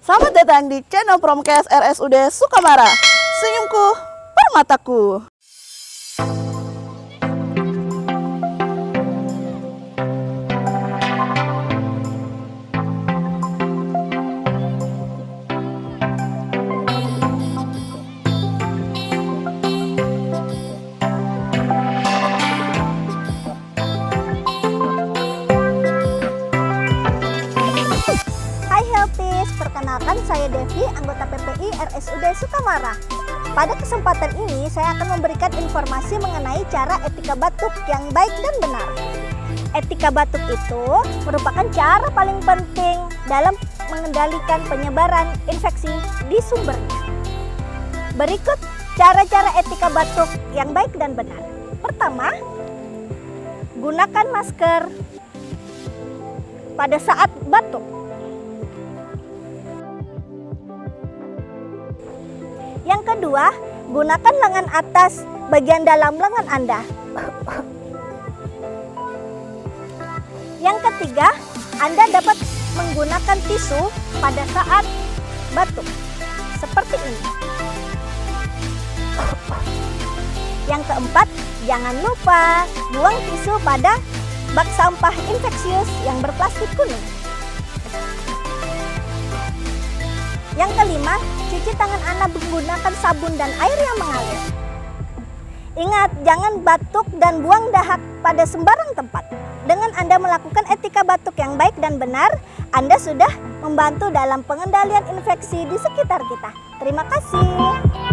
Selamat datang di channel Promkes RSUD Sukamara. Senyumku, permataku. Hai Healthies, perkenalkan saya Devi, anggota PPI RSUD Sukamara. Pada kesempatan ini saya akan memberikan informasi mengenai cara etika batuk yang baik dan benar. Etika batuk itu merupakan cara paling penting dalam mengendalikan penyebaran infeksi di sumbernya. Berikut cara-cara etika batuk yang baik dan benar. Pertama, gunakan masker pada saat batuk. Yang kedua, gunakan lengan atas bagian dalam lengan Anda. Yang ketiga, Anda dapat menggunakan tisu pada saat batuk, seperti ini. Yang keempat, jangan lupa buang tisu pada bak sampah infeksius yang berplastik kuning. Yang kelima, cuci tangan Anda menggunakan sabun dan air yang mengalir. Ingat, jangan batuk dan buang dahak pada sembarang tempat. Dengan Anda melakukan etika batuk yang baik dan benar, Anda sudah membantu dalam pengendalian infeksi di sekitar kita. Terima kasih.